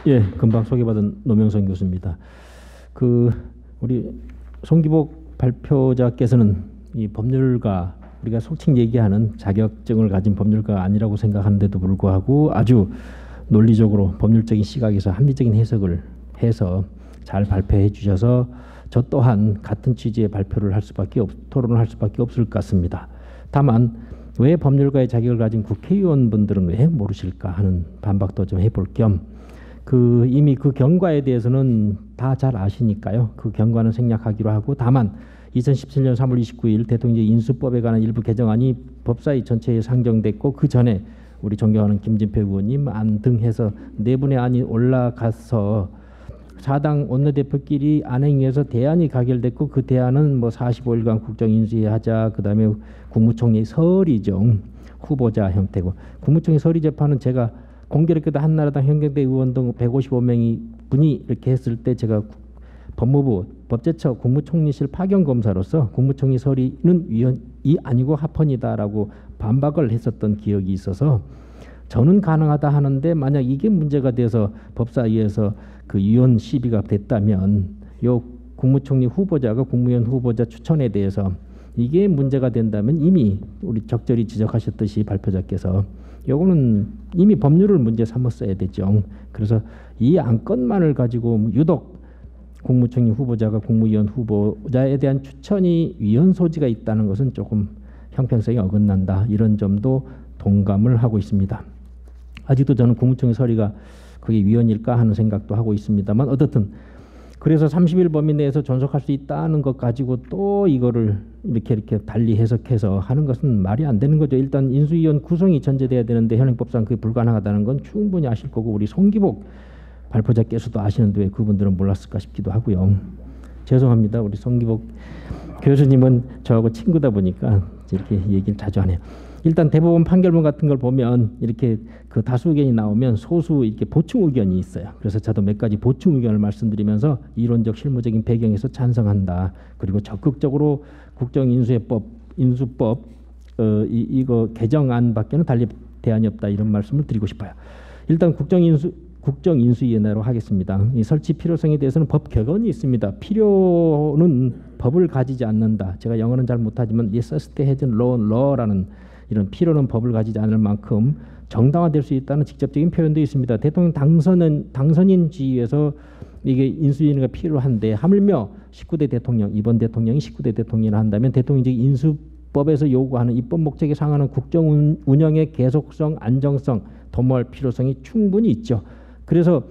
예, 금방 소개받은 노명선 교수입니다. 그 우리 송기복 발표자께서는 이 법률가, 우리가 속칭 얘기하는 자격증을 가진 법률가가 아니라고 생각하는데도 불구하고 아주 논리적으로 법률적인 시각에서 합리적인 해석을 해서 잘 발표해 주셔서 저 또한 같은 취지의 발표를 할 수밖에 토론을 할 수밖에 없을 것 같습니다. 다만 왜 법률가의 자격을 가진 국회의원분들은 왜 모르실까 하는 반박도 좀 해볼 겸 이미 그 경과에 대해서는 다 잘 아시니까요. 그 경과는 생략하기로 하고, 다만 2017년 3월 29일 대통령 인수법에 관한 일부 개정안이 법사위 전체에 상정됐고, 그 전에 우리 존경하는 김진표 의원님 안 등 해서 네 분의 안이 올라가서 사당 원내대표끼리 안행위에서 대안이 가결됐고, 그 대안은 뭐 45일간 국정인수위 하자, 그 다음에 국무총리 서리정 후보자 형태고, 국무총리 서리재판은 제가 공교롭게도 한나라당 현경대 의원 등 155명이 분이 이렇게 했을 때 제가 법무부 법제처 국무총리실 파견검사로서 국무총리 서리는 위원이 아니고 합헌이다라고 반박을 했었던 기억이 있어서 저는 가능하다 하는데, 만약 이게 문제가 돼서 법사위에서 그 위원 시비가 됐다면 요 국무총리 후보자가 국무위원 후보자 추천에 대해서 이게 문제가 된다면 이미 우리 적절히 지적하셨듯이 발표자께서 요거는 이미 법률을 문제 삼았어야 되죠. 그래서 이 안건만을 가지고 유독 국무총리 후보자가 국무위원 후보자에 대한 추천이 위헌 소지가 있다는 것은 조금 형평성이 어긋난다, 이런 점도 동감을 하고 있습니다. 아직도 저는 국무총리 서리가 그게 위헌일까 하는 생각도 하고 있습니다만, 어떻든 그래서 30일 범위 내에서 존속할 수 있다는 것 가지고 또 이거를 이렇게 달리 해석해서 하는 것은 말이 안 되는 거죠. 일단 인수위원 구성이 전제돼야 되는데 현행법상 그게 불가능하다는 건 충분히 아실 거고, 우리 송기복 발표자께서도 아시는데 왜 그분들은 몰랐을까 싶기도 하고요. 죄송합니다. 우리 송기복 교수님은 저하고 친구다 보니까 이렇게 얘기를 자주 하네요. 일단 대법원 판결문 같은 걸 보면 이렇게 그 다수 의견이 나오면 소수 이렇게 보충 의견이 있어요. 그래서 저도 몇 가지 보충 의견을 말씀드리면서 이론적 실무적인 배경에서 찬성한다. 그리고 적극적으로 국정인수법 이거 개정안밖에는 달리 대안이 없다, 이런 말씀을 드리고 싶어요. 일단 국정인수위원회로 하겠습니다. 이 설치 필요성에 대해서는 법 격언이 있습니다. 필요는 법을 가지지 않는다. 제가 영어는 잘 못하지만 necessity has no law라는 이런 필요는 법을 가지지 않을 만큼 정당화될 수 있다는 직접적인 표현도 있습니다. 대통령 당선인 지위에서 이게 인수위원회가 필요한데, 하물며 19대 대통령, 이번 대통령이 19대 대통령을 한다면 대통령직 인수법에서 요구하는 입법 목적에 상하는 국정 운영의 계속성, 안정성 도모할 필요성이 충분히 있죠. 그래서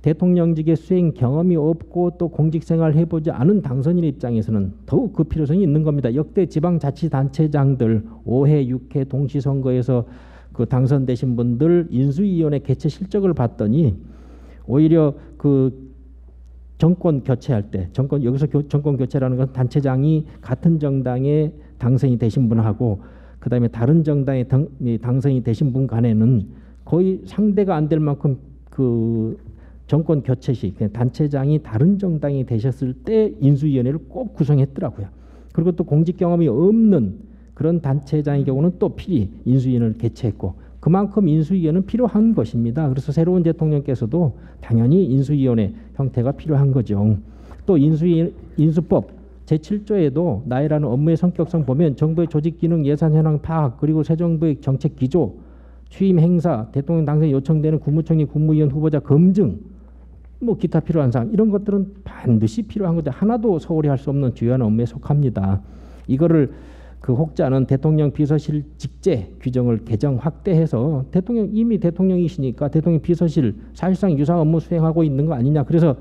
대통령직의 수행 경험이 없고 또 공직생활을 해보지 않은 당선인 입장에서는 더욱 그 필요성이 있는 겁니다. 역대 지방자치단체장들 5회, 6회 동시선거에서 그 당선되신 분들 인수위원회 개최 실적을 봤더니 오히려 그 정권 교체할 때, 여기서 정권 교체라는 건 단체장이 같은 정당에 당선이 되신 분하고 그 다음에 다른 정당에 당선이 되신 분 간에는 거의 상대가 안 될 만큼 그 정권 교체 시 단체장이 다른 정당이 되셨을 때 인수위원회를 꼭 구성했더라고요. 그리고 또 공직 경험이 없는 그런 단체장의 경우는 또 필히 인수위원회를 개최했고, 그만큼 인수위원회는 필요한 것입니다. 그래서 새로운 대통령께서도 당연히 인수위원회 형태가 필요한 거죠. 또 인수법 제7조에도 나이라는 업무의 성격상 보면 정부의 조직 기능, 예산 현황 파악, 그리고 새 정부의 정책 기조, 취임 행사, 대통령 당선에 요청되는 국무총리, 국무위원 후보자 검증, 뭐 기타 필요한 사항, 이런 것들은 반드시 필요한 건데 하나도 소홀히 할 수 없는 주요한 업무에 속합니다. 이거를 그 혹자는 대통령 비서실 직제 규정을 개정 확대해서 이미 대통령이시니까 대통령 비서실 사실상 유사 업무 수행하고 있는 거 아니냐. 그래서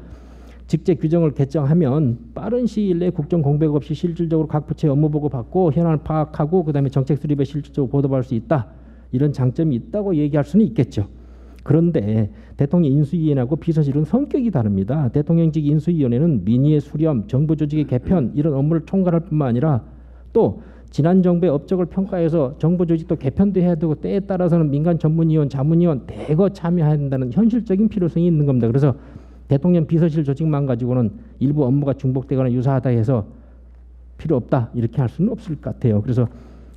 직제 규정을 개정하면 빠른 시일 내에 국정 공백 없이 실질적으로 각 부처의 업무 보고 받고 현안을 파악하고 그다음에 정책 수립에 실질적으로 보답할 수 있다. 이런 장점이 있다고 얘기할 수는 있겠죠. 그런데 대통령 인수위원회하고 비서실은 성격이 다릅니다. 대통령직 인수위원회는 민의의 수렴, 정부 조직의 개편 이런 업무를 총괄할 뿐만 아니라 또 지난 정부의 업적을 평가해서 정부 조직도 개편도 해야 되고 때에 따라서는 민간 전문위원, 자문위원 대거 참여해야 된다는 현실적인 필요성이 있는 겁니다. 그래서 대통령 비서실 조직만 가지고는 일부 업무가 중복되거나 유사하다 해서 필요 없다 이렇게 할 수는 없을 것 같아요. 그래서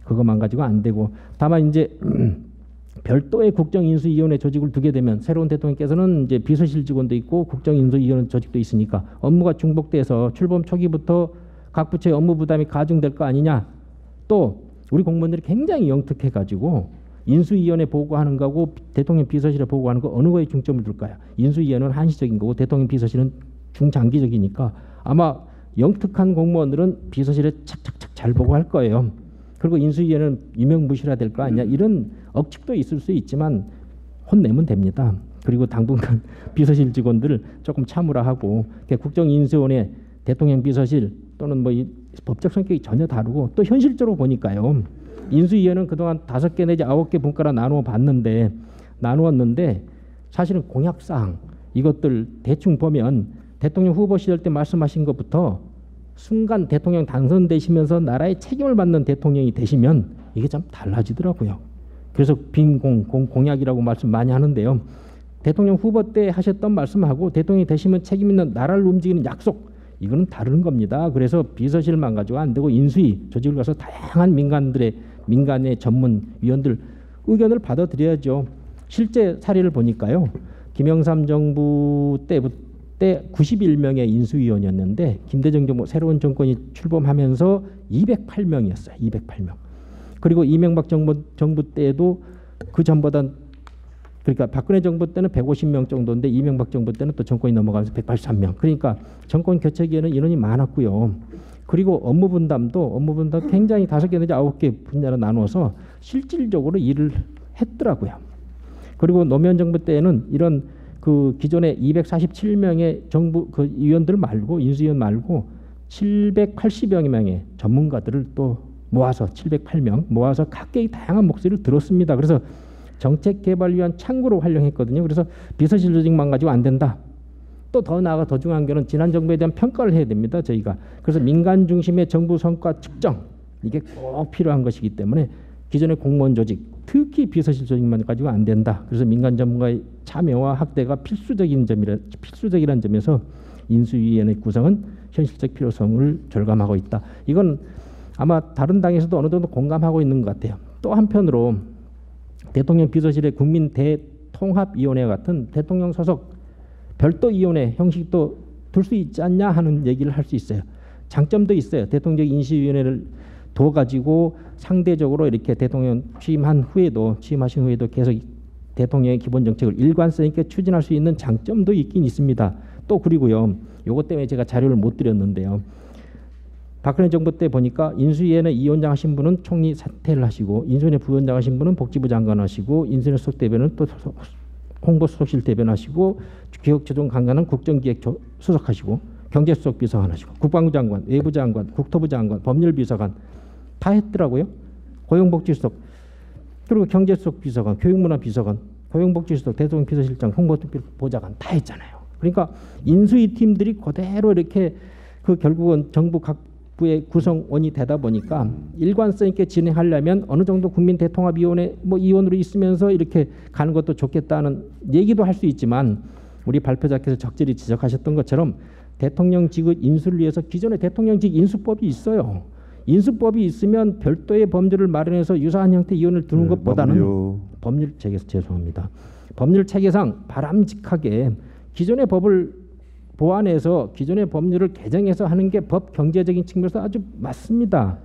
그것만 가지고 안 되고, 다만 이제 별도의 국정인수위원회 조직을 두게 되면 새로운 대통령께서는 이제 비서실 직원도 있고 국정인수위원회 조직도 있으니까 업무가 중복돼서 출범 초기부터 각 부처의 업무 부담이 가중될 거 아니냐. 또 우리 공무원들이 굉장히 영특해가지고 인수위원회 보고하는 거하고 대통령 비서실에 보고하는 거 어느 거에 중점을 둘까요? 인수위원회는 한시적인 거고 대통령 비서실은 중장기적이니까 아마 영특한 공무원들은 비서실에 착착착 잘 보고할 거예요. 그리고 인수위원회는 유명무실해야 될 거 아니냐. 이런 억측도 있을 수 있지만 혼내면 됩니다. 그리고 당분간 비서실 직원들 조금 참으라 하고 국정인수위원회 대통령 비서실 또는 뭐 이 법적 성격이 전혀 다르고 또 현실적으로 보니까요. 인수위원회는 그동안 5개 내지 9개 분과로 나누었는데 사실은 공약사항 이것들 대충 보면 대통령 후보 시절 때 말씀하신 것부터 순간 대통령 당선되시면서 나라의 책임을 받는 대통령이 되시면 이게 좀 달라지더라고요. 그래서 공약이라고 말씀 많이 하는데요. 대통령 후보 때 하셨던 말씀하고 대통령이 되시면 책임 있는 나라를 움직이는 약속 이거는 다른 겁니다. 그래서 비서실만 가지고 안 되고 인수위 조직을 가서 다양한 민간의 전문위원들 의견을 받아들여야죠. 실제 사례를 보니까요. 김영삼 정부 때 91명의 인수위원이었는데 김대중 정부 새로운 정권이 출범하면서 208명이었어요. 208명. 그리고 이명박 정부 때도 그 전보다 그러니까 박근혜 정부 때는 150명 정도인데 이명박 정부 때는 또 정권이 넘어가면서 183명. 그러니까 정권 교체기에는 인원이 많았고요. 그리고 업무 분담 굉장히 5개 내지 9개 분야로 나누어서 실질적으로 일을 했더라고요. 그리고 노무현 정부 때는 이런 그 기존의 247명의 정부 그 위원들 말고 인수위원 말고 780여 명의 전문가들을 또 모아서 708명 모아서 각계의 다양한 목소리를 들었습니다. 그래서 정책개발위원 창구로 활용했거든요. 그래서 비서실 조직만 가지고 안 된다. 또 더 나아가 더 중요한 거는 지난 정부에 대한 평가를 해야 됩니다. 저희가. 그래서 민간 중심의 정부 성과 측정 이게 꼭 필요한 것이기 때문에 기존의 공무원 조직 특히 비서실 조직만 가지고 안 된다. 그래서 민간 전문가의 참여와 확대가 필수적이라는 점에서 인수위원회 구성은 현실적 필요성을 절감하고 있다. 이건 아마 다른 당에서도 어느 정도 공감하고 있는 것 같아요. 또 한편으로 대통령 비서실의 국민 대통합위원회 같은 대통령 소속 별도위원회 형식도 둘 수 있지 않냐 하는 얘기를 할 수 있어요. 장점도 있어요. 대통령 인수위원회를 둬가지고 상대적으로 이렇게 대통령 취임하신 후에도 계속 대통령의 기본 정책을 일관성 있게 추진할 수 있는 장점도 있긴 있습니다. 또 그리고요. 요것 때문에 제가 자료를 못 드렸는데요. 박근혜 정부 때 보니까 인수위원회 위원장 하신 분은 총리 사퇴를 하시고 인수위원회 부위원장 하신 분은 복지부 장관 하시고 인수위원회 수석 대변은 또 홍보수석실 대변 하시고 기획조정 강간은 국정기획 수석하시고 경제수석 비서관 하시고 국방부 장관, 외부 장관, 국토부 장관, 법률비서관 다 했더라고요. 고용복지수석 그리고 경제수석 비서관, 교육문화비서관, 고용복지수석, 대통령 비서실장, 홍보보좌관 다 했잖아요. 그러니까 인수위 팀들이 그대로 이렇게 그 결국은 정부 각부의 구성원이 되다 보니까 일관성 있게 진행하려면 어느 정도 국민 대통합위원회 뭐 위원으로 있으면서 이렇게 가는 것도 좋겠다는 얘기도 할 수 있지만 우리 발표자께서 적절히 지적하셨던 것처럼 대통령직의 인수를 위해서 기존의 대통령직 인수법이 있어요. 인수법이 있으면 별도의 법률을 마련해서 유사한 형태의 위원을 두는 것보다는 법률 체계상 바람직하게 기존의 법을 보완해서 기존의 법률을 개정해서 하는 게 법 경제적인 측면에서 아주 맞습니다.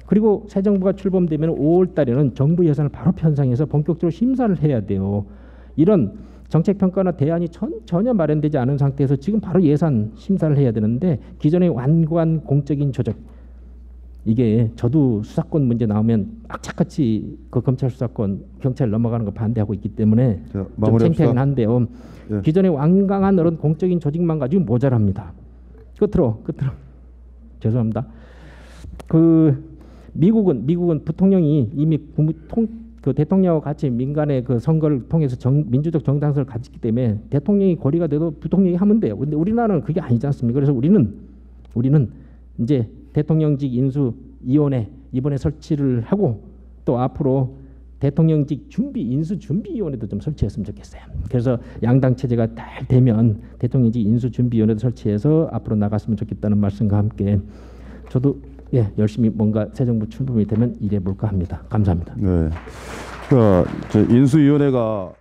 그리고 새 정부가 출범되면 5월 달에는 정부 예산을 바로 편성해서 본격적으로 심사를 해야 돼요. 이런 정책평가나 대안이 전혀 마련되지 않은 상태에서 지금 바로 예산 심사를 해야 되는데 기존의 완고한 공적인 조작 이게 저도 수사권 문제 나오면 악착같이 그 검찰 수사권 경찰 넘어가는 거 반대하고 있기 때문에 좀 창피하긴 한데요. 예. 기존의 완강한 어떤 공적인 조직만 가지고 모자랍니다. 끝으로 죄송합니다. 그 미국은 부통령이 이미 그 대통령과 같이 민간의 그 선거를 통해서 민주적 정당성을 가졌기 때문에 대통령이 고리가 돼도 부통령이 하면 돼요. 근데 우리나라는 그게 아니지 않습니까? 그래서 우리는 이제 대통령직 인수위원회 이번에 설치를 하고 또 앞으로 대통령직 인수준비위원회도 좀 설치했으면 좋겠어요. 그래서 양당 체제가 잘 되면 대통령직 인수준비위원회도 설치해서 앞으로 나갔으면 좋겠다는 말씀과 함께 저도 열심히 뭔가 새 정부 출범이 되면 일해볼까 합니다. 감사합니다. 네. 저 인수위원회가